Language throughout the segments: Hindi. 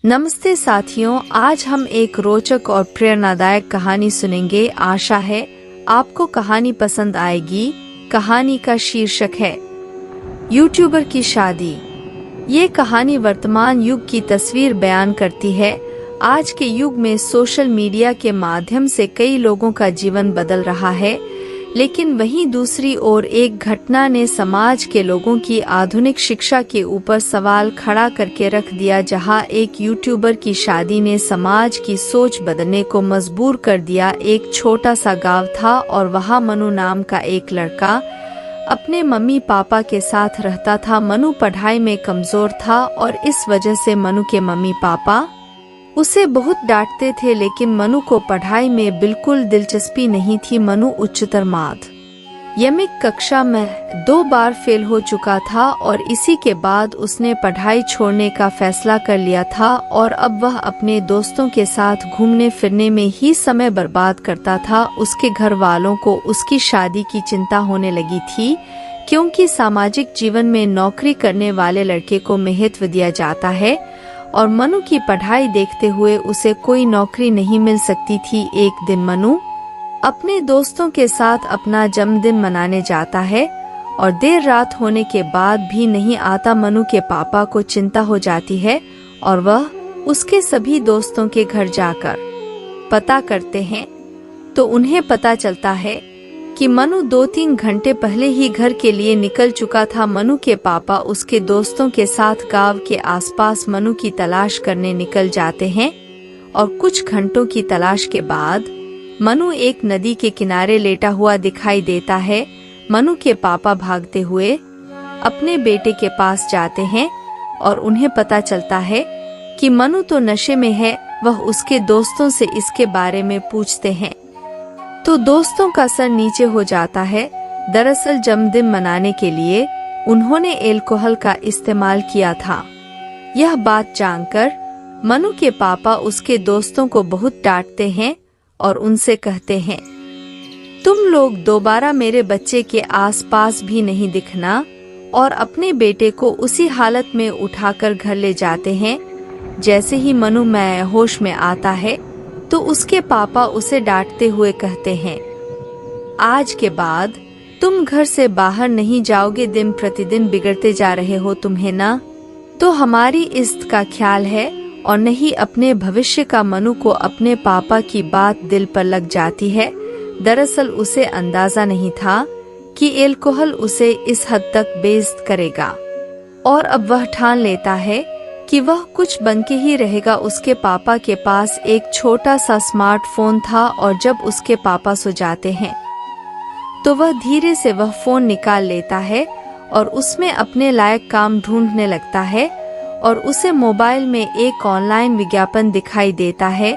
नमस्ते साथियों, आज हम एक रोचक और प्रेरणादायक कहानी सुनेंगे। आशा है आपको कहानी पसंद आएगी। कहानी का शीर्षक है यूट्यूबर की शादी। ये कहानी वर्तमान युग की तस्वीर बयान करती है। आज के युग में सोशल मीडिया के माध्यम से कई लोगों का जीवन बदल रहा है, लेकिन वहीं दूसरी ओर एक घटना ने समाज के लोगों की आधुनिक शिक्षा के ऊपर सवाल खड़ा करके रख दिया, जहां एक यूट्यूबर की शादी ने समाज की सोच बदलने को मजबूर कर दिया। एक छोटा सा गांव था और वहां मनु नाम का एक लड़का अपने मम्मी पापा के साथ रहता था। मनु पढ़ाई में कमजोर था और इस वजह से मनु के मम्मी पापा उसे बहुत डांटते थे, लेकिन मनु को पढ़ाई में बिल्कुल दिलचस्पी नहीं थी। मनु उच्चतर माध्यमिक कक्षा में 2 बार फेल हो चुका था और इसी के बाद उसने पढ़ाई छोड़ने का फैसला कर लिया था और अब वह अपने दोस्तों के साथ घूमने फिरने में ही समय बर्बाद करता था। उसके घर वालों को उसकी शादी की चिंता होने लगी थी, क्योंकि सामाजिक जीवन में नौकरी करने वाले लड़के को महत्व दिया जाता है और मनु की पढ़ाई देखते हुए उसे कोई नौकरी नहीं मिल सकती थी। एक दिन मनु अपने दोस्तों के साथ अपना जन्मदिन मनाने जाता है और देर रात होने के बाद भी नहीं आता। मनु के पापा को चिंता हो जाती है और वह उसके सभी दोस्तों के घर जाकर पता करते हैं, तो उन्हें पता चलता है कि मनु 2-3 घंटे पहले ही घर के लिए निकल चुका था। मनु के पापा उसके दोस्तों के साथ गांव के आसपास मनु की तलाश करने निकल जाते हैं और कुछ घंटों की तलाश के बाद मनु एक नदी के किनारे लेटा हुआ दिखाई देता है। मनु के पापा भागते हुए अपने बेटे के पास जाते हैं और उन्हें पता चलता है कि मनु तो नशे में है। वह उसके दोस्तों से इसके बारे में पूछते हैं तो दोस्तों का सर नीचे हो जाता है। दरअसल जन्मदिन मनाने के लिए उन्होंने अल्कोहल का इस्तेमाल किया था। यह बात जानकर मनु के पापा उसके दोस्तों को बहुत डांटते हैं और उनसे कहते हैं, तुम लोग दोबारा मेरे बच्चे के आसपास भी नहीं दिखना, और अपने बेटे को उसी हालत में उठाकर घर ले जाते हैं। जैसे ही मनु में होश में आता है तो उसके पापा उसे डांटते हुए कहते हैं, आज के बाद तुम घर से बाहर नहीं जाओगे, दिन प्रतिदिन बिगड़ते जा रहे हो तुम्हें ना तो हमारी इज्जत का ख्याल है और नहीं अपने भविष्य का। मनु को अपने पापा की बात दिल पर लग जाती है। दरअसल उसे अंदाजा नहीं था कि अल्कोहल उसे इस हद तक बेइज्जत करेगा और अब वह ठान लेता है कि वह कुछ बन के ही रहेगा। उसके पापा के पास एक छोटा सा स्मार्टफोन था और जब उसके पापा सो जाते हैं तो वह धीरे से वह फोन निकाल लेता है और उसमें अपने लायक काम ढूंढने लगता है और उसे मोबाइल में एक ऑनलाइन विज्ञापन दिखाई देता है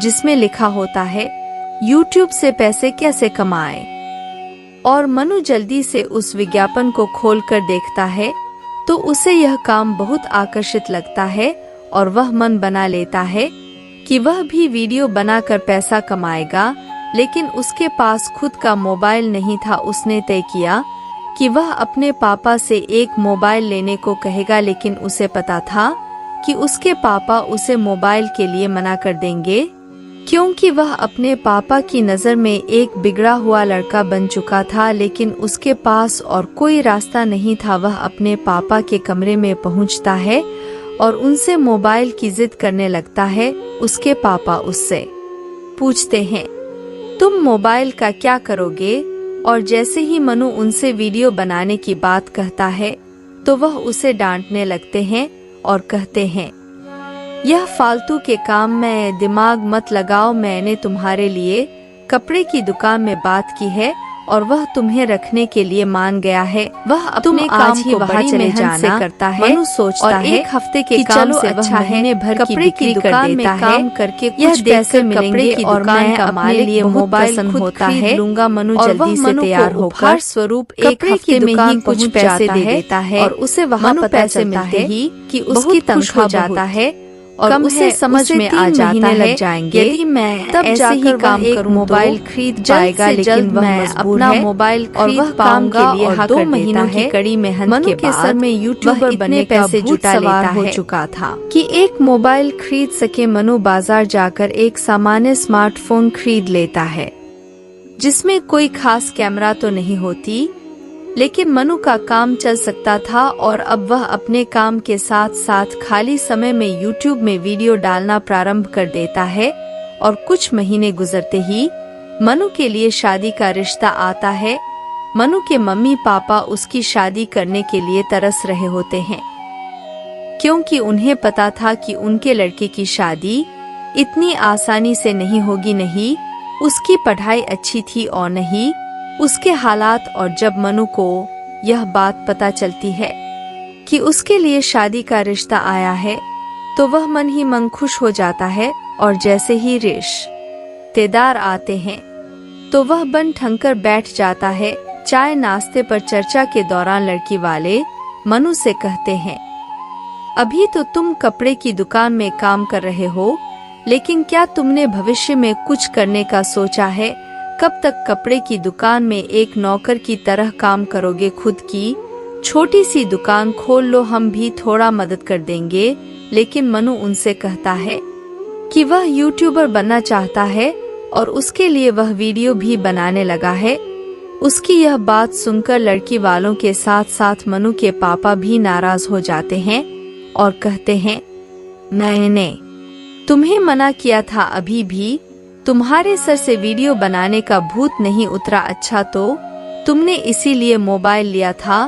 जिसमें लिखा होता है, यूट्यूब से पैसे कैसे कमाएं। और मनु जल्दी से उस विज्ञापन को खोलकर देखता है तो उसे यह काम बहुत आकर्षित लगता है और वह मन बना लेता है कि वह भी वीडियो बनाकर पैसा कमाएगा, लेकिन उसके पास खुद का मोबाइल नहीं था। उसने तय किया कि वह अपने पापा से एक मोबाइल लेने को कहेगा, लेकिन उसे पता था कि उसके पापा उसे मोबाइल के लिए मना कर देंगे, क्योंकि वह अपने पापा की नज़र में एक बिगड़ा हुआ लड़का बन चुका था। लेकिन उसके पास और कोई रास्ता नहीं था। वह अपने पापा के कमरे में पहुंचता है और उनसे मोबाइल की जिद करने लगता है। उसके पापा उससे पूछते हैं, तुम मोबाइल का क्या करोगे? और जैसे ही मनु उनसे वीडियो बनाने की बात कहता है तो वह उसे डांटने लगते हैं और कहते हैं, यह फालतू के काम में दिमाग मत लगाओ। मैंने तुम्हारे लिए कपड़े की दुकान में बात की है और वह तुम्हें रखने के लिए मान गया है। वह अपने काम को बड़ी मेहनत से करता है। मनु सोचता है एक हफ्ते के काम से अच्छा है भर कपड़े की दुकान में काम करके कुछ पैसे मिलेंगे और मैं अपने लिए मोबाइल खुद खरीद लूंगा। मनु जल्दी से तैयार होकर स्वरूप एक हफ्ते में ही कुछ पैसे दे देता है और उसे वहाँ पता चलता है कि उसकी तनख्वाह जाता है और उसे समझ में आ जाता है जाएंगे यदि मैं तब जाकर काम करूं मोबाइल खरीद पाएगा, लेकिन वह अपना मोबाइल और वह काम के लिए 2 महीनों की कड़ी मेहनत के सर में यूट्यूबर बनने पैसे जुटा लेता हो चुका था कि एक मोबाइल खरीद सके। मनु बाजार जाकर एक सामान्य स्मार्टफोन खरीद लेता है जिसमें कोई खास कैमरा तो नहीं होती, लेकिन मनु का काम चल सकता था और अब वह अपने काम के साथ साथ खाली समय में यूट्यूब में वीडियो डालना प्रारंभ कर देता है। और कुछ महीने गुजरते ही मनु के लिए शादी का रिश्ता आता है। मनु के मम्मी पापा उसकी शादी करने के लिए तरस रहे होते हैं, क्योंकि उन्हें पता था कि उनके लड़के की शादी इतनी आसानी से नहीं होगी। नहीं उसकी पढ़ाई अच्छी थी और नहीं उसके हालात। और जब मनु को यह बात पता चलती है कि उसके लिए शादी का रिश्ता आया है तो वह मन ही मन खुश हो जाता है। और जैसे ही रिश्तेदार आते हैं तो वह बन ठनकर बैठ जाता है। चाय नाश्ते पर चर्चा के दौरान लड़की वाले मनु से कहते हैं, अभी तो तुम कपड़े की दुकान में काम कर रहे हो, लेकिन क्या तुमने भविष्य में कुछ करने का सोचा है? कब तक कपड़े की दुकान में एक नौकर की तरह काम करोगे? खुद की छोटी सी दुकान खोल लो, हम भी थोड़ा मदद कर देंगे। लेकिन मनु उनसे कहता है कि वह यूट्यूबर बनना चाहता है और उसके लिए वह वीडियो भी बनाने लगा है। उसकी यह बात सुनकर लड़की वालों के साथ साथ मनु के पापा भी नाराज हो जाते हैं और कहते हैं, मैंने तुम्हें मना किया था, अभी भी तुम्हारे सर से वीडियो बनाने का भूत नहीं उतरा। अच्छा तो तुमने इसीलिए मोबाइल लिया था।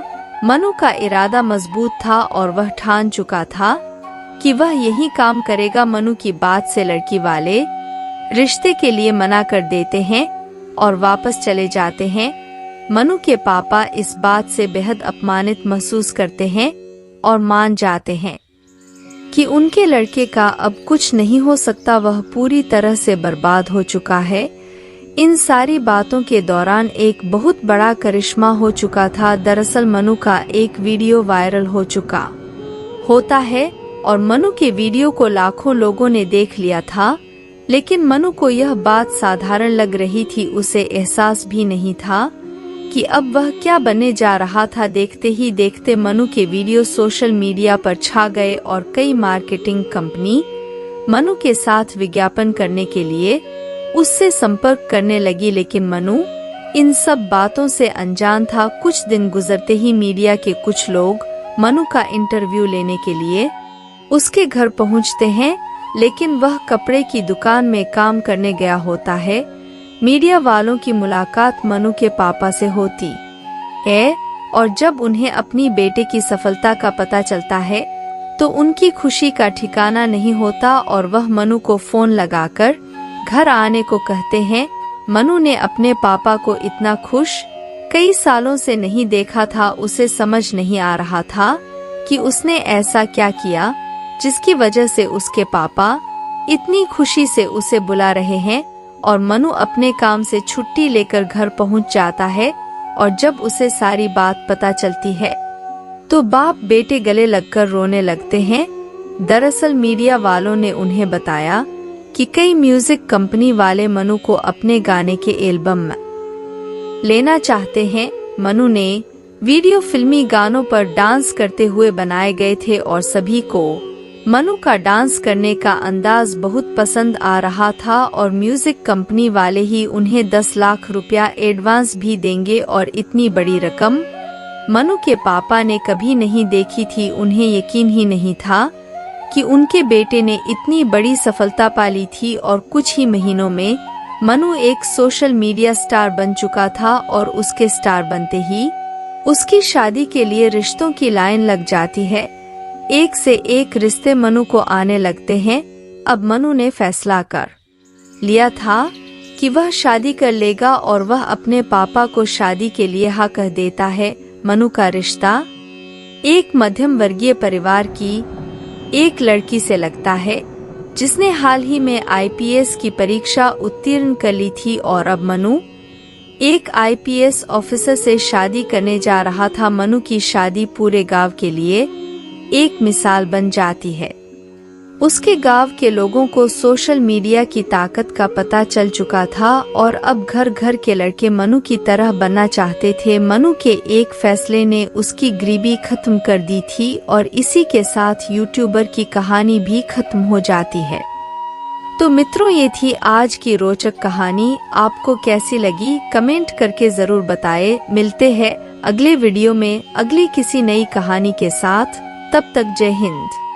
मनु का इरादा मजबूत था और वह ठान चुका था कि वह यही काम करेगा। मनु की बात से लड़की वाले रिश्ते के लिए मना कर देते हैं और वापस चले जाते हैं। मनु के पापा इस बात से बेहद अपमानित महसूस करते हैं और मान जाते हैं कि उनके लड़के का अब कुछ नहीं हो सकता, वह पूरी तरह से बर्बाद हो चुका है। इन सारी बातों के दौरान एक बहुत बड़ा करिश्मा हो चुका था। दरअसल मनु का एक वीडियो वायरल हो चुका होता है और मनु के वीडियो को लाखों लोगों ने देख लिया था, लेकिन मनु को यह बात साधारण लग रही थी। उसे एहसास भी नहीं था कि अब वह क्या बनने जा रहा था। देखते ही देखते मनु के वीडियो सोशल मीडिया पर छा गए और कई मार्केटिंग कंपनी मनु के साथ विज्ञापन करने के लिए उससे संपर्क करने लगी, लेकिन मनु इन सब बातों से अनजान था। कुछ दिन गुजरते ही मीडिया के कुछ लोग मनु का इंटरव्यू लेने के लिए उसके घर पहुंचते हैं, लेकिन वह कपड़े की दुकान में काम करने गया होता है। मीडिया वालों की मुलाकात मनु के पापा से होती है और जब उन्हें अपनी बेटे की सफलता का पता चलता है तो उनकी खुशी का ठिकाना नहीं होता और वह मनु को फोन लगाकर घर आने को कहते हैं। मनु ने अपने पापा को इतना खुश कई सालों से नहीं देखा था। उसे समझ नहीं आ रहा था कि उसने ऐसा क्या किया जिसकी वजह से उसके पापा इतनी खुशी से उसे बुला रहे हैं। और मनु अपने काम से छुट्टी लेकर घर पहुंच जाता है और जब उसे सारी बात पता चलती है तो बाप बेटे गले लगकर रोने लगते हैं। दरअसल मीडिया वालों ने उन्हें बताया कि कई म्यूजिक कंपनी वाले मनु को अपने गाने के एल्बम में लेना चाहते हैं। मनु ने वीडियो फिल्मी गानों पर डांस करते हुए बनाए गए थे और सभी को मनु का डांस करने का अंदाज बहुत पसंद आ रहा था और म्यूजिक कंपनी वाले ही उन्हें 10 लाख रुपया एडवांस भी देंगे और इतनी बड़ी रकम मनु के पापा ने कभी नहीं देखी थी। उन्हें यकीन ही नहीं था कि उनके बेटे ने इतनी बड़ी सफलता पाली थी और कुछ ही महीनों में मनु एक सोशल मीडिया स्टार बन चुका था और उसके स्टार बनते ही उसकी शादी के लिए रिश्तों की लाइन लग जाती है। एक से एक रिश्ते मनु को आने लगते हैं। अब मनु ने फैसला कर लिया था कि वह शादी कर लेगा और वह अपने पापा को शादी के लिए हाँ कह देता है। मनु का रिश्ता एक मध्यम वर्गीय परिवार की एक लड़की से लगता है जिसने हाल ही में आईपीएस की परीक्षा उत्तीर्ण कर ली थी और अब मनु एक आईपीएस ऑफिसर से शादी करने जा रहा था। मनु की शादी पूरे गांव के लिए एक मिसाल बन जाती है। उसके गांव के लोगों को सोशल मीडिया की ताकत का पता चल चुका था और अब घर घर के लड़के मनु की तरह बनना चाहते थे। मनु के एक फैसले ने उसकी गरीबी खत्म कर दी थी और इसी के साथ यूट्यूबर की कहानी भी खत्म हो जाती है। तो मित्रों, ये थी आज की रोचक कहानी। आपको कैसी लगी कमेंट करके जरूर बताएं। मिलते हैं अगले वीडियो में अगली किसी नई कहानी के साथ। तब तक जय हिंद।